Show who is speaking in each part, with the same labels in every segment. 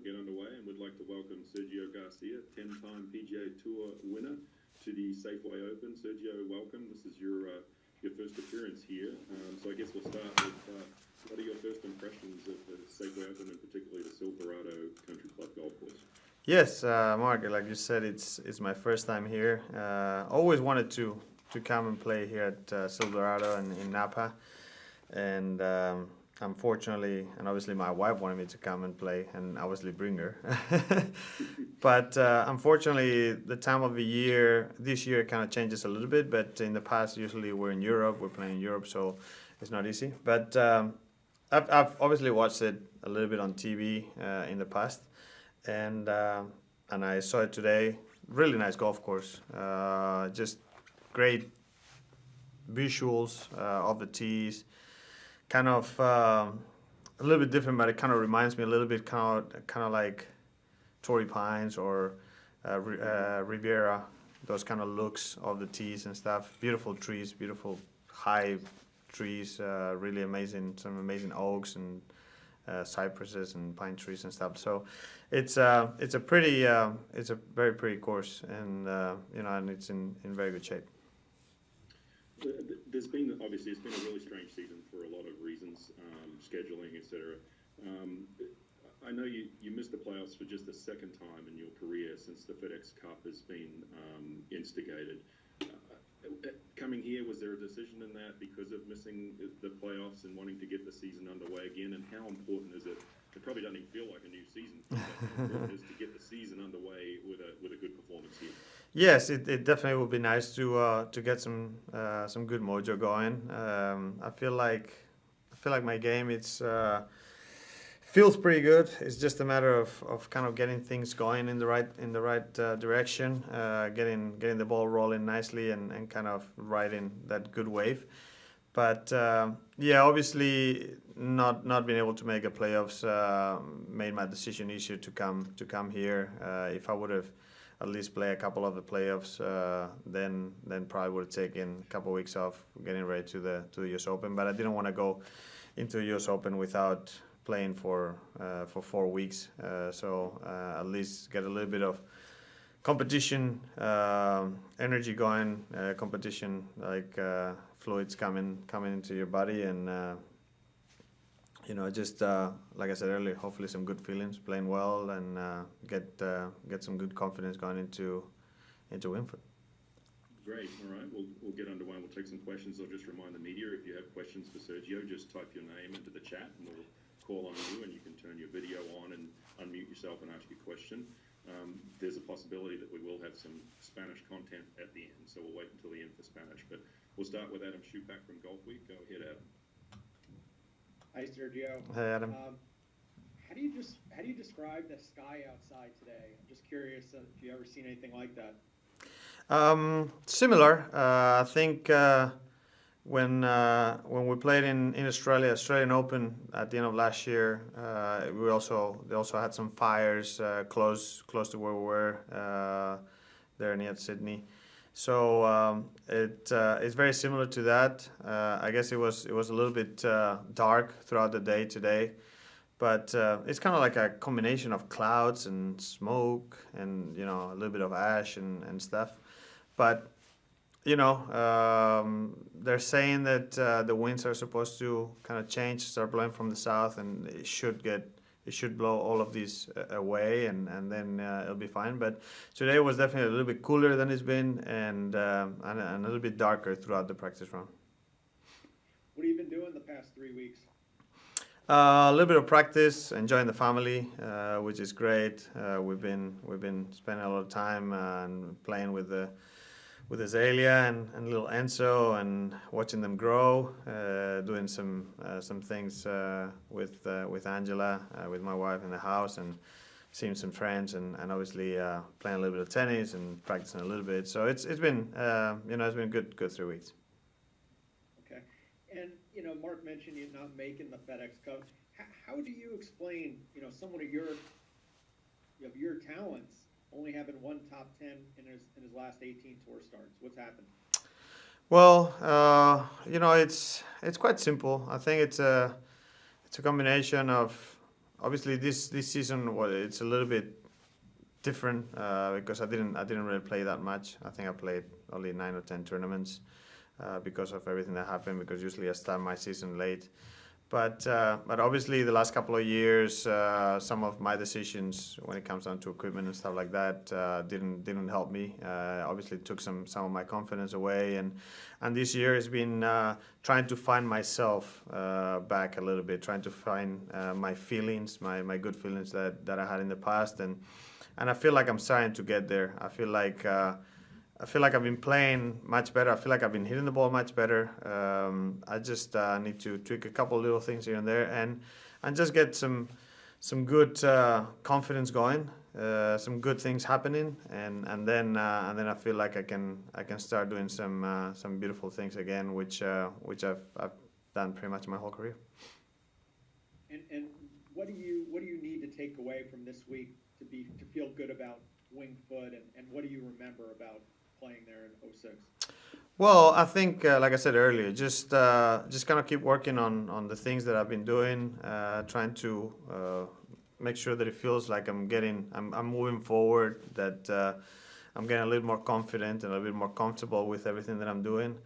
Speaker 1: get underway, and we'd like to welcome Sergio Garcia, 10-time PGA Tour winner, to the Safeway Open. Sergio, welcome. This is your first appearance here. So I guess we'll start with what are your first impressions of the Safeway Open, and particularly the Silverado Country Club golf course?
Speaker 2: Yes, Mark, like you said, it's my first time here. Always wanted to come and play here at Silverado and in Napa, and unfortunately, and obviously my wife wanted me to come and play and obviously bring her. But unfortunately, the time of the year, this year kind of changes a little bit, but in the past, usually we're in Europe, we're playing in Europe, so it's not easy. But I've obviously watched it a little bit on TV in the past, and I saw it today. Really nice golf course, just great visuals of the tees. Kind of a little bit different, but it kind of reminds me a little bit kind of like Torrey Pines or Riviera, those kind of looks of the tees and stuff. Beautiful trees, beautiful high trees, really amazing, some amazing oaks and cypresses and pine trees and stuff. So it's a very pretty course, and and it's in very good shape.
Speaker 1: There's been, obviously, it's been a really strange season for a lot of reasons, scheduling, etc. I know you missed the playoffs for just the second time in your career since the FedEx Cup has been instigated. Coming here, was there a decision in that because of missing the playoffs and wanting to get the season underway again? And how important is it? It probably doesn't even feel like a new season. How important is to get the season underway with a good performance here?
Speaker 2: Yes, it definitely would be nice to get some good mojo going. I feel like my game feels pretty good. It's just a matter of kind of getting things going in the right direction, getting the ball rolling nicely and kind of riding that good wave. But obviously not being able to make a playoffs made my decision easier to come here. If I would have at least play a couple of the playoffs, then probably would have taken a couple of weeks off getting ready to the US Open. But I didn't want to go into the US Open without playing for 4 weeks. So at least get a little bit of competition, energy going, competition like fluids coming into your body, and just like I said earlier, hopefully some good feelings, playing well, and get some good confidence going into Winford.
Speaker 1: Great. All right. We'll get underway. We'll take some questions. I'll just remind the media, if you have questions for Sergio, just type your name into the chat, and we'll call on you, and you can turn your video on and unmute yourself and ask your question. There's a possibility that we will have some Spanish content at the end, so we'll wait until the end for Spanish. But we'll start with Adam Schupak from Golf Week. Go ahead, Adam.
Speaker 3: Hi, Sergio.
Speaker 2: Hey, Adam.
Speaker 3: How do you describe the sky outside today? I'm just curious if you ever seen anything like that.
Speaker 2: Similar. I think when we played in Australian Open at the end of last year, they also had some fires close to where we were there near Sydney. So it's very similar to that. I guess it was a little bit dark throughout the day today, but it's kind of like a combination of clouds and smoke and a little bit of ash and stuff. But they're saying that the winds are supposed to kind of change, start blowing from the south, and it should blow all of these away, and then it'll be fine. But today was definitely a little bit cooler than it's been, and a little bit darker throughout the practice round.
Speaker 3: What have you been doing the past 3 weeks?
Speaker 2: A little bit of practice, enjoying the family, which is great. We've been spending a lot of time and playing with Azalea and little Enzo, and watching them grow, doing some things with Angela, with my wife in the house, and seeing some friends, and obviously playing a little bit of tennis and practicing a little bit. So it's been it's been good 3 weeks.
Speaker 3: Okay, and Mark mentioned you not making the FedEx Cup. How do you explain someone of your talents only having one top 10 in his last 18 tour starts? What's happened?
Speaker 2: Well, it's quite simple. I think it's a combination of obviously this season, well, it's a little bit different because I didn't really play that much. I think I played only 9 or 10 tournaments because of everything that happened. Because usually I start my season late. But obviously the last couple of years, some of my decisions when it comes down to equipment and stuff like that didn't help me. Obviously, it took some of my confidence away, and this year has been trying to find myself back a little bit, trying to find my feelings, my good feelings that I had in the past, and I feel like I'm starting to get there. I feel like I've been playing much better. I feel like I've been hitting the ball much better. I just need to tweak a couple little things here and there, and just get some good confidence going, some good things happening, and then I feel like I can start doing some beautiful things again, which I've done pretty much my whole career.
Speaker 3: And what do you need to take away from this week to feel good about Winged Foot, and what do you remember about playing there in 06?
Speaker 2: Well, I think, like I said earlier, just kind of keep working on the things that I've been doing, trying to make sure that it feels like I'm moving forward, that I'm getting a little more confident and a little bit more comfortable with everything that I'm doing.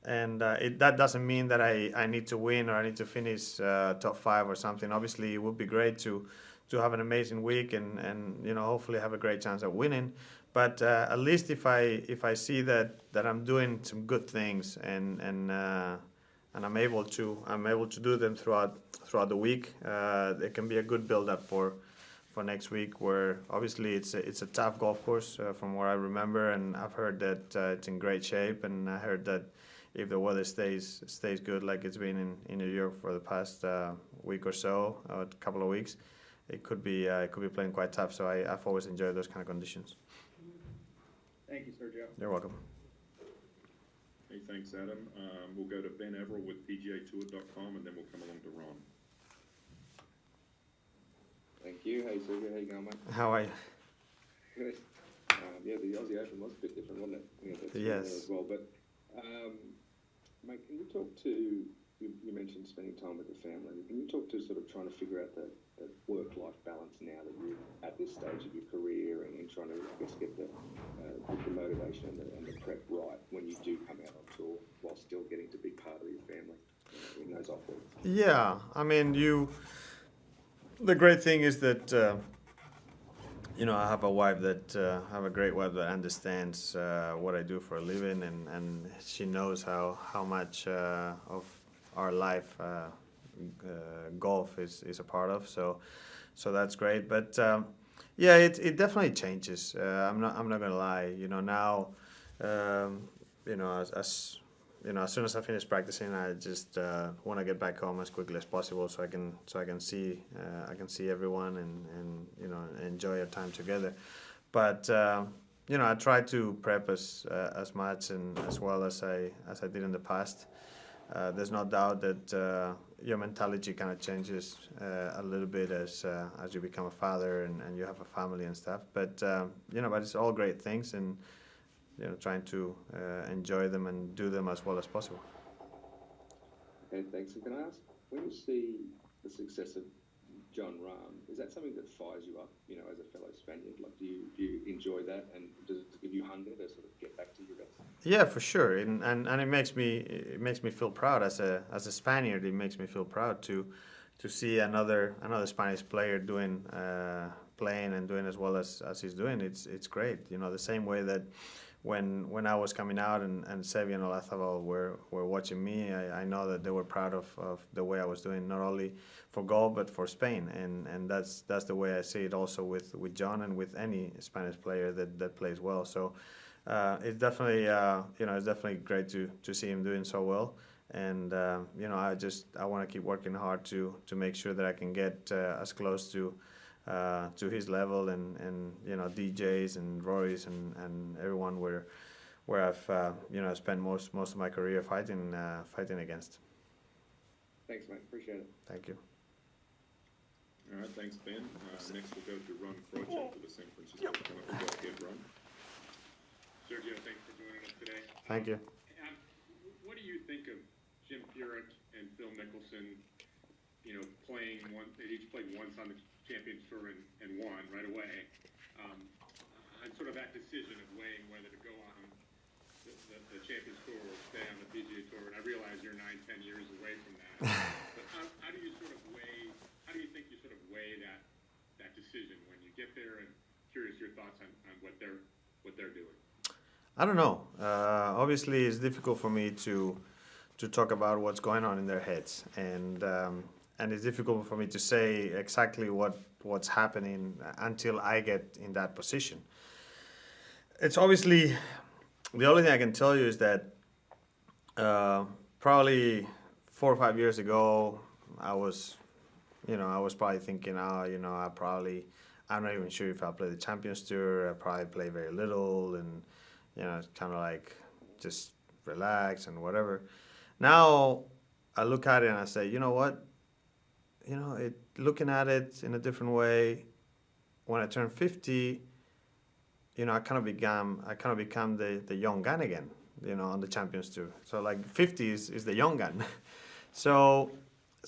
Speaker 2: And that doesn't mean that I need to win or I need to finish top 5 or something. Obviously, it would be great to have an amazing week and hopefully have a great chance at winning. But at least if I see that I'm doing some good things and I'm able to do them throughout the week, there can be a good build up for next week. Where obviously it's a tough golf course from what I remember, and I've heard that it's in great shape, and I heard that if the weather stays good like it's been in New York for the past week or so, or a couple of weeks, it could be playing quite tough. So I've always enjoyed those kind of conditions.
Speaker 3: Thank you, Sergio.
Speaker 2: You're welcome.
Speaker 1: Hey, thanks, Adam. We'll go to Ben Everell with PGAtour.com, and then we'll come along to Ron.
Speaker 4: Thank you. Hey, Sergio. How you going, mate?
Speaker 2: How are you?
Speaker 4: Good. Yeah, the Aussie Open was a bit different, wasn't it? I think that's
Speaker 2: Yes.
Speaker 4: as well. But, mate, can you talk to, you mentioned spending time with the family. Can you talk to sort of trying to figure out that work-life balance now that you're at this stage of your career and trying to, I guess, get the motivation and the prep right when you do come out on tour while still getting to be part of your family in those off weeks?
Speaker 2: Yeah, I mean, the great thing is that I have a great wife that understands what I do for a living, and she knows how much of our life golf is a part of. So that's great. But yeah, it definitely changes. I'm not gonna lie. Now, as soon as I finish practicing, I just want to get back home as quickly as possible so I can see everyone and enjoy our time together. But I try to prep as much and as well as I did in the past. There's no doubt that your mentality kind of changes a little bit as you become a father and you have a family and stuff. But but it's all great things, and trying to enjoy them and do them as well as possible.
Speaker 4: Okay, thanks. And can I ask, when you see the success of Jon Rahm, is that something that fires you up, as a fellow Spaniard? Like, do you enjoy that, and does it give you hunger to sort of get back to your best?
Speaker 2: Yeah, for sure, and it makes me feel proud as a Spaniard. It makes me feel proud to see another Spanish player playing and doing as well as he's doing. It's great. The same way that when I was coming out and Sevi and Olazabal were watching me, I know that they were proud of the way I was doing, not only for golf but for Spain, and that's the way I see it also with Jon and with any Spanish player that plays well. So it's definitely it's definitely great to see him doing so well, and I want to keep working hard to make sure that I can get as close to his level and DJs and Rory's and everyone where I've spent most of my career fighting against.
Speaker 4: Thanks, mate. Appreciate it.
Speaker 2: Thank you.
Speaker 1: All right, thanks, Ben. Next we'll go to Ron Krochek for the San Francisco. Go ahead, Ron.
Speaker 5: Sergio, thanks for joining us today.
Speaker 2: Thank you.
Speaker 5: What do you think of Jim Furyk and Phil Mickelson they each played once on the Champions Tour and won right away. And sort of that decision of weighing whether to go on the Champions Tour or stay on the PGA Tour, and I realize you're 9-10 years away from that. But how do you sort of weigh? How do you think you sort of weigh that decision when you get there? And curious your thoughts on what they're doing.
Speaker 2: I don't know. Obviously, it's difficult for me to talk about what's going on in their heads, and it's difficult for me to say exactly what's happening until I get in that position. It's obviously the only thing I can tell you is that probably 4 or 5 years ago, I was probably thinking, I'm not even sure if I'll play the Champions Tour. I probably play very little, and kind of like just relax and whatever. Now I look at it and I say, you know what? Looking at it in a different way. When I turned 50, I kind of become the young gun again, on the Champions Tour. So like 50 is the young gun. So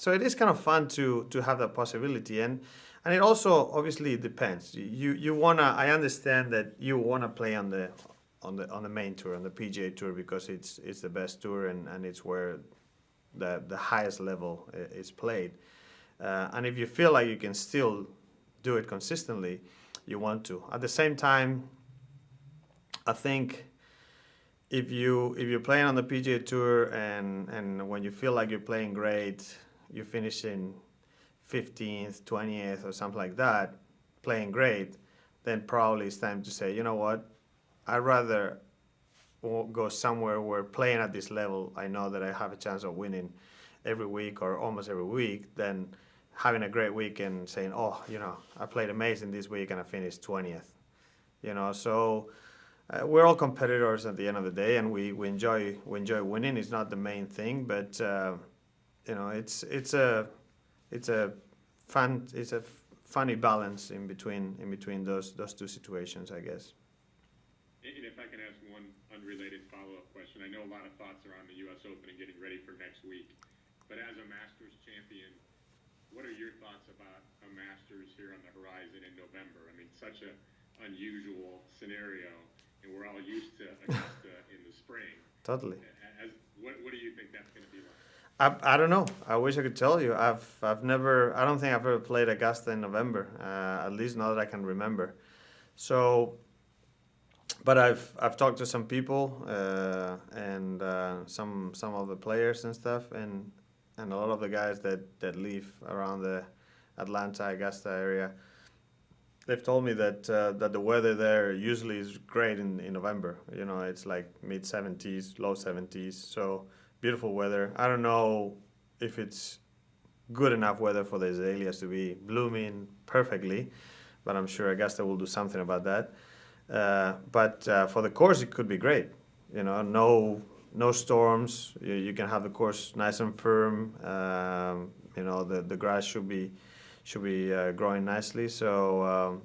Speaker 2: it is kind of fun to have that possibility, and it also obviously depends. You wanna. I understand that you wanna play on the main tour, on the PGA Tour, because it's the best tour and it's where the highest level is played. And if you feel like you can still do it consistently, you want to. At the same time, I think if you're playing on the PGA Tour and when you feel like you're playing great, you finish in 15th, 20th or something like that, playing great, then probably it's time to say, you know what, I'd rather go somewhere where playing at this level, I know that I have a chance of winning every week or almost every week, than having a great week and saying, I played amazing this week and I finished 20th. So we're all competitors at the end of the day, and we enjoy winning. It's not the main thing, but it's a funny balance in between those two situations, I guess.
Speaker 5: And if I can ask one unrelated follow-up question, I know a lot of thoughts are on the U.S. Open and getting ready for next week, but as a Masters champion, what are your thoughts about a Masters here on the horizon in November? I mean, such an unusual scenario, and we're all used to Augusta in the spring.
Speaker 2: Totally.
Speaker 5: What do you think that's going to be like?
Speaker 2: I don't know. I wish I could tell you. I don't think I've ever played Augusta in November, at least not that I can remember. So, but I've talked to some people and some of the players and stuff, and a lot of the guys that live around the Atlanta, Augusta area. They've told me that the weather there usually is great in November. It's like mid-70s, low 70s, so beautiful weather. I don't know if it's good enough weather for the azaleas to be blooming perfectly, but I'm sure Augusta will do something about that. But for the course, it could be great. No storms. You can have the course nice and firm. The grass should be growing nicely. So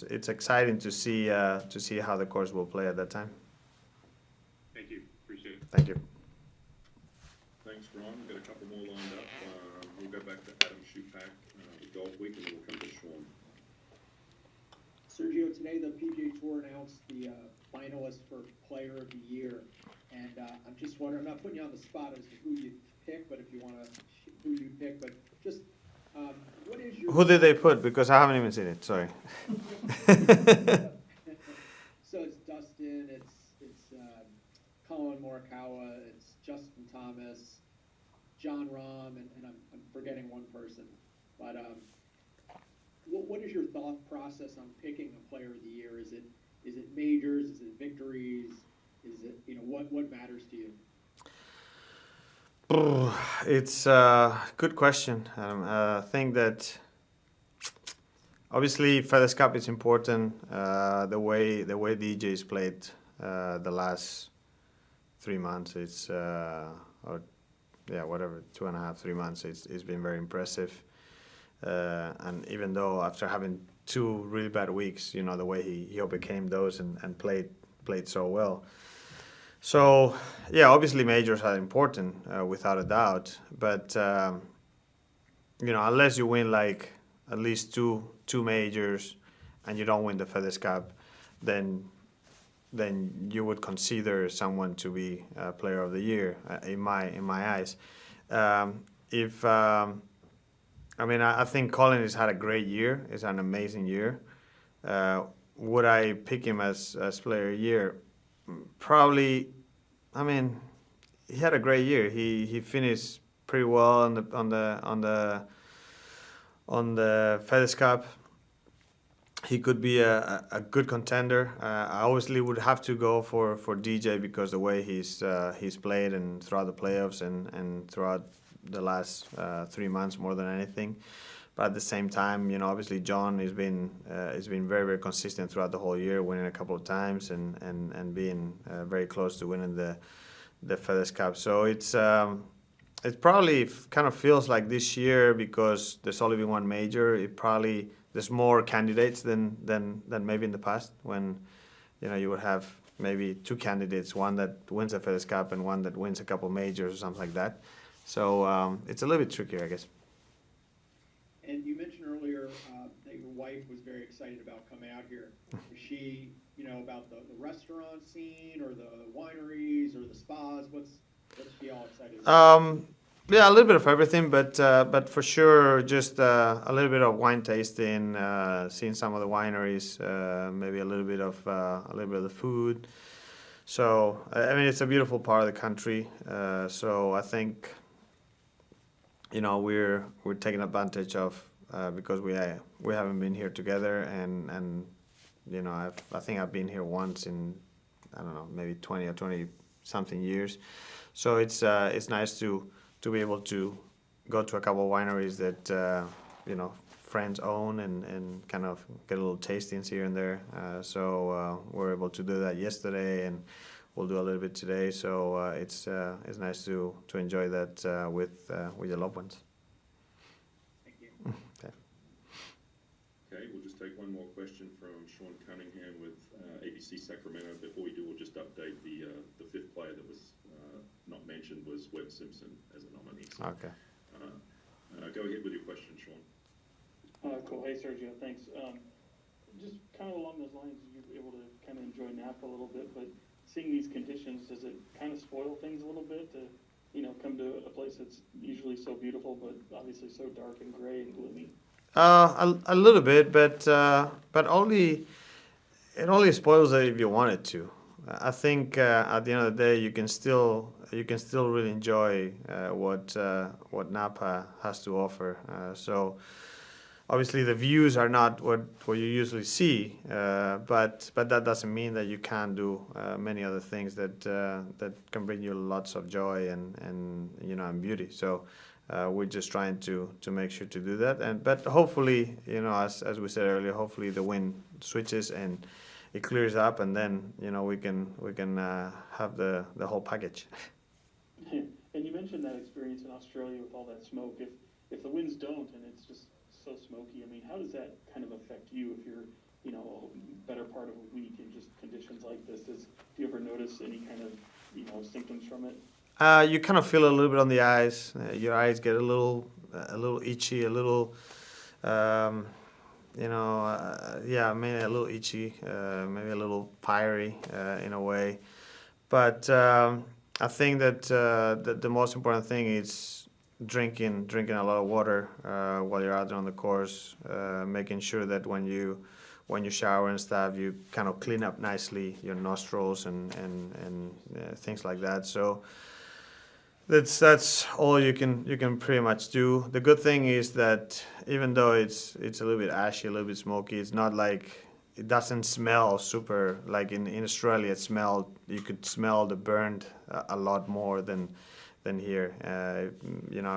Speaker 2: it's exciting to see how the course will play at that time.
Speaker 5: Thank you. Appreciate it.
Speaker 2: Thank you.
Speaker 1: Thanks, Ron. We've got a couple more lined up. We'll go back to Adam Schupak, the Golf Week, and then we'll come to Sean.
Speaker 3: Sergio, today the PGA Tour announced the finalists for Player of the Year, and I'm just wondering, I'm not putting you on the spot as to who you pick, but if you want to, who you pick, but just what is your...
Speaker 2: Who did they put? Because I haven't even seen it. Sorry.
Speaker 3: So it's Dustin, it's Colin Morikawa, it's Justin Thomas, John Rahm, and I'm forgetting one person. But what is your thought process on picking a Player of the Year? Is it majors? Is it victories? Is it what matters to you?
Speaker 2: It's a good question. I think that obviously FedEx Cup is important. The way DJ's played the last 3 months, it's 2.5, 3 months. It's been very impressive. And even though after having 2 really bad weeks, the way he overcame those and played so well. So, yeah, obviously majors are important, without a doubt. But unless you win like at least two majors, and you don't win the FedEx Cup, then you would consider someone to be Player of the Year in my eyes. If I think Colin has had a great year. It's an amazing year. Would I pick him as Player of the Year? Probably. He had a great year. He finished pretty well on the FedEx Cup. He could be a good contender. I obviously would have to go for DJ because the way he's played and throughout the playoffs and throughout the last 3 months more than anything. But at the same time, obviously John has been very, very consistent throughout the whole year, winning a couple of times and being very close to winning the FedEx Cup. So it probably kind of feels like this year, because there's only been one major, there's more candidates than maybe in the past, when you would have maybe two candidates, one that wins the FedEx Cup and one that wins a couple majors or something like that. So it's a little bit trickier, I guess.
Speaker 3: And you mentioned earlier that your wife was very excited about coming out here. Is she, about the restaurant scene or the wineries or the spas? What's she all excited about?
Speaker 2: Yeah, a little bit of everything, but for sure, just a little bit of wine tasting, seeing some of the wineries, maybe a little bit of the food. So it's a beautiful part of the country. So I think we're taking advantage of because we haven't been here together, and I think I've been here once in, I don't know, maybe 20 or 20 something years. So it's nice to be able to go to a couple of wineries that friends own and kind of get a little tastings here and there. So we're able to do that yesterday, and we'll do a little bit today. So it's nice to enjoy that with your loved ones.
Speaker 3: Thank you.
Speaker 1: Okay, we'll just take one more question from Sean Cunningham with ABC Sacramento. Before we do, we'll just update the fifth player that was not mentioned was Webb Simpson as a nominee. So,
Speaker 2: Okay.
Speaker 1: Go ahead with your question, Sean.
Speaker 6: Cool. Hey, Sergio. Thanks. Just kind of along those lines, you're able to kind of enjoy Napa a little bit, but seeing these conditions, does it kind of spoil things a little bit to, come to a place that's usually so beautiful, but obviously so dark and gray and gloomy?
Speaker 2: A little bit, but it only spoils it if you want it to. I think at the end of the day, you can still really enjoy what Napa has to offer. So obviously the views are not what you usually see, but that doesn't mean that you can't do many other things that can bring you lots of joy and beauty. So we're just trying to make sure to do that, but hopefully, as we said earlier, hopefully the wind switches and it clears up, and then we can have the whole package.
Speaker 6: And you mentioned that experience in Australia with all that smoke. If the winds don't and it's just so smoky, how does that kind of affect you if you're a better part of a week in just conditions like this? Do you ever notice any kind of symptoms from it?
Speaker 2: You kind of feel a little bit on the eyes. Your eyes get a little itchy, a little. Maybe a little itchy, maybe a little fiery in a way. But I think that the most important thing is drinking a lot of water while you're out there on the course, making sure that when you shower and stuff, you kind of clean up nicely your nostrils and things like that. So that's all you can pretty much do. The good thing is that even though it's a little bit ashy, a little bit smoky, it's not like it doesn't smell super like in Australia. You could smell the burnt a lot more than here. I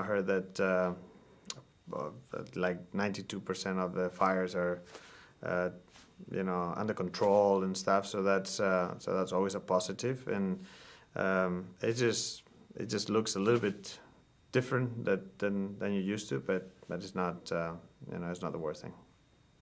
Speaker 2: heard that like 92% of the fires are under control and stuff. So that's always a positive, and it just looks a little bit different than you're used to, but it's not it's not the worst thing.